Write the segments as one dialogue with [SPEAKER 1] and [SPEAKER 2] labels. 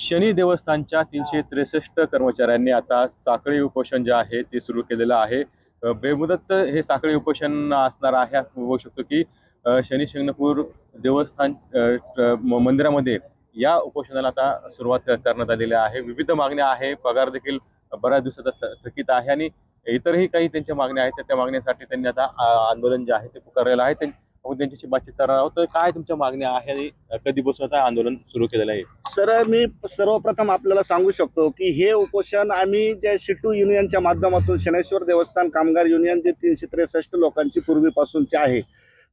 [SPEAKER 1] शनी देवस्थानच्या 363 कर्मचाऱ्यांनी आता साखळी उपोषण जे आहे ते सुरू केलेलं आहे। बेमुदत हे साखळी उपोषण असणार आहे। आपण बघू शकतो की शनी शिंगणापूर देवस्थान मंदिरामध्ये या उपोषणाला आता सुरुवात करण्यात आलेली आहे। विविध मागण्या आहे, पगार देखील बऱ्याच दिवसाचा थकीत आहे आणि इतरही काही त्यांच्या मागण्या आहेत। त्या मागण्यासाठी त्यांनी आता आंदोलन जे आहे ते पुकारलेलं आहे। आपण त्यांच्याशी बातचीत करणार आहोत। तर काय तुमच्या मागण्या आहे, कधीपासून आता आंदोलन सुरू केलेलं आहे?
[SPEAKER 2] सर, मी सर्वप्रथम आपल्याला सांगू शकतो की हे उपोषण आम्ही जे शिटू युनियनच्या माध्यमातून शनेश्वर देवस्थान कामगार युनियन जे 363 लोकांची पूर्वीपासूनचे आहे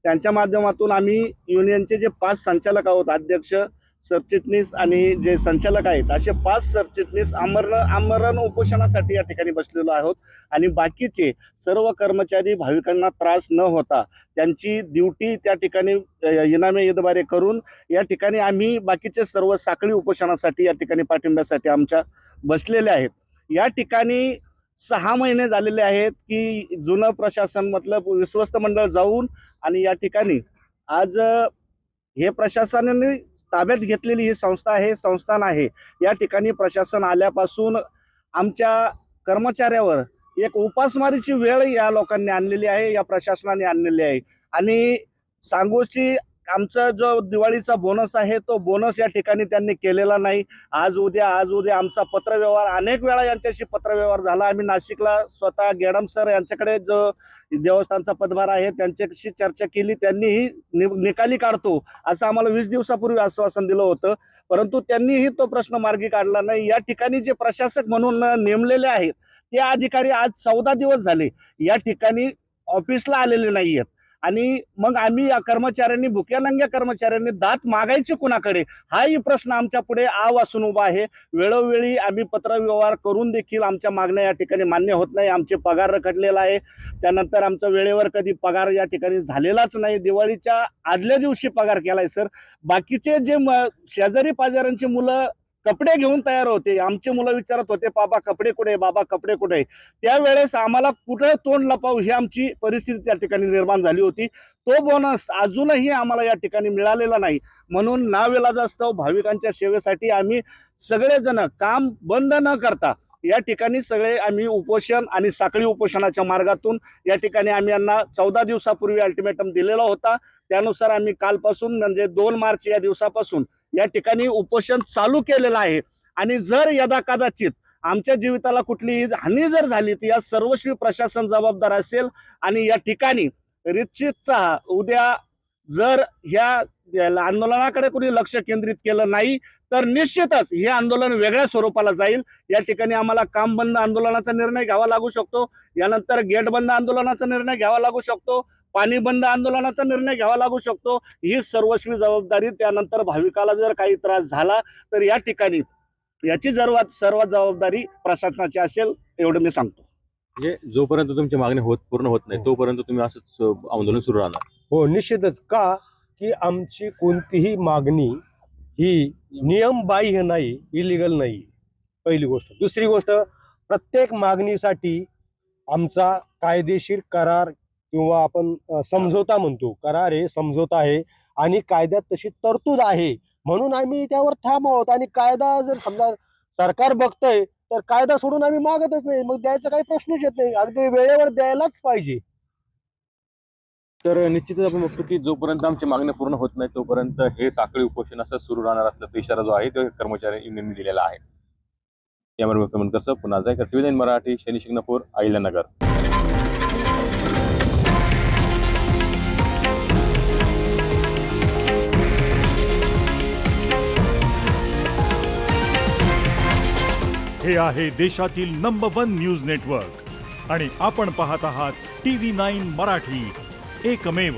[SPEAKER 2] त्यांच्या माध्यमातून आम्ही युनियनचे जे 5 संचालक आहोत, अध्यक्ष, सरचिटणीस आणि जे संचालक आहेत, असे 5 सरचिटणीस आमरण उपोषणासाठी या ठिकाणी बसलेलो आहोत। आणि बाकीचे सर्व कर्मचारी भाविकांना त्रास न होता त्यांची ड्युटी त्या ठिकाणी इनामे ईदबारे करून या ठिकाणी आम्ही बाकीचे सर्व साखळी उपोषणासाठी या ठिकाणी पाठिंब्यासाठी आमच्या बसलेले आहेत। या ठिकाणी 6 महिने झालेले आहेत की जुनं प्रशासन मतलब विश्वस्त मंडळ जाऊन आणि या ठिकाणी आज हे प्रशासनाने ताब्यात घेतलेली ही संस्था आहे, संस्थान आहे। या ठिकाणी प्रशासन आल्यापासून आमच्या कर्मचाऱ्यावर एक उपासमारीची वेळ या लोकांनी आणलेली आहे, या प्रशासनाने आणलेली आहे। आणि सांगोची आमचा जो दिवाळीचा बोनस आहे तो बोनस या ठिकाणी त्यांनी केलेला नाही। आज उद्या आमचा पत्रव्यवहार अनेक वेळा यांच्याशी पत्रव्यवहार झाला। आम्ही नाशिकला स्वतः गेडम सर यांच्याकडे जो देवस्थानचा पदभार आहे त्यांच्याशी चर्चा केली। त्यांनीही निकाली काढतो असं आम्हाला 20 दिवसापूर्वी आश्वासन दिलं होतं, परंतु त्यांनीही तो प्रश्न मार्गी काढला नाही। या ठिकाणी जे प्रशासक म्हणून नेमलेले आहेत ते अधिकारी आज 14 दिवस झाले या ठिकाणी ऑफिसला आलेले नाही आहेत। आणि मग आम्ही या कर्मचाऱ्यांनी, भुक्यानंग्या कर्मचाऱ्यांनी दात मागायचे कुणाकडे, हाही प्रश्न आमच्या पुढे वासून उभा आहे। वेळोवेळी आम्ही पत्रव्यवहार करून देखील आमच्या मागण्या या ठिकाणी मान्य होत नाही। आमचे पगार रखडलेला आहे, त्यानंतर आमचा वेळेवर कधी पगार या ठिकाणी झालेलाच नाही। दिवाळीच्या आदल्या दिवशी पगार केलाय सर। बाकीचे जे शेजारी पाजारांची मुलं कपडे घेऊन तयार होते, आमचे मुलं विचारत होते बाबा कपडे कुठे, बाबा कपडे कुठे। त्यावेळेस आम्हाला कुठे तोंड लपावू ही आमची परिस्थिती त्या ठिकाणी निर्माण झाली होती। तो बोनस अजूनही आम्हाला या ठिकाणी मिळालेला नाही। म्हणून नाविलाजास्तव भाविकांच्या सेवेसाठी आम्ही सगळेजण काम बंद न करता या ठिकाणी सगळे आम्ही उपोषण आणि साखळी उपोषणाच्या मार्गातून या ठिकाणी आम्ही यांना 14 दिवसापूर्वी अल्टिमेटम दिलेला होता। त्यानुसार आम्ही कालपासून म्हणजे 2 मार्च या दिवसापासून या ठिकाणी उपोषण चालू केलेलं आहे। आणि जर यदाकदाचित आमच्या जीविताला कुठलीही हानी जर झाली तर या सर्वस्वी प्रशासन जबाबदार असेल। आणि या ठिकाणी निश्चितचा उद्या जर ह्या आंदोलनाकडे कोणी लक्ष केंद्रित केलं नाही तर निश्चितच हे आंदोलन वेगळ्या स्वरूपाला जाईल। या ठिकाणी आम्हाला काम बंद आंदोलनाचा निर्णय घ्यावा लागू शकतो, यानंतर गेट बंद आंदोलनाचा निर्णय घ्यावा लागू शकतो, पाणी बंद आंदोलनाचा निर्णय घ्यावा लागू शकतो। ही सर्वस्वी जबाबदारी, त्यानंतर भाविकाला जर काही त्रास झाला तर या ठिकाणी याची सर्वात जबाबदारी प्रशासनाची असेल, एवढं मी सांगतो।
[SPEAKER 1] म्हणजे जोपर्यंत तुमची मागणी पूर्ण होत नाही तोपर्यंत तुम्ही असंच आंदोलन सुरू राहणार?
[SPEAKER 3] हो, निश्चितच। का की आमची कोणतीही मागणी ही नियमबाह्य नाही, इलिगल नाही, पहिली गोष्ट। दुसरी गोष्ट, प्रत्येक मागणीसाठी आमचा कायदेशीर करार किंवा आपण समझोता म्हणतो, करार आहे, समझोता आहे आणि कायद्यात तशी तरतूद आहे, म्हणून आम्ही त्यावर ठाम आहोत। आणि कायदा जर समजा सरकार बघतंय तर कायदा सोडून आम्ही मागतच नाही, मग द्यायचा काही प्रश्नच येत नाही, अगदी वेळेवर द्यायलाच पाहिजे।
[SPEAKER 1] तर निश्चितच आपण बघतो की जोपर्यंत आमची मागणी पूर्ण होत नाही तोपर्यंत हे साखळी उपोषण असं सुरू राहणार असल्याचा इशारा जो आहे तो कर्मचारी युनियनने दिलेला आहे। कॅमेरामॅन कमेंट कसं पुन्हा जायकर TV9 मराठी, शनी शिंगणापूर, अहिल्यानगर।
[SPEAKER 4] हे आहे देशातील नंबर 1 न्यूज नेटवर्क आणि आपण पाहत आहात TV9 मराठी, एकमेव।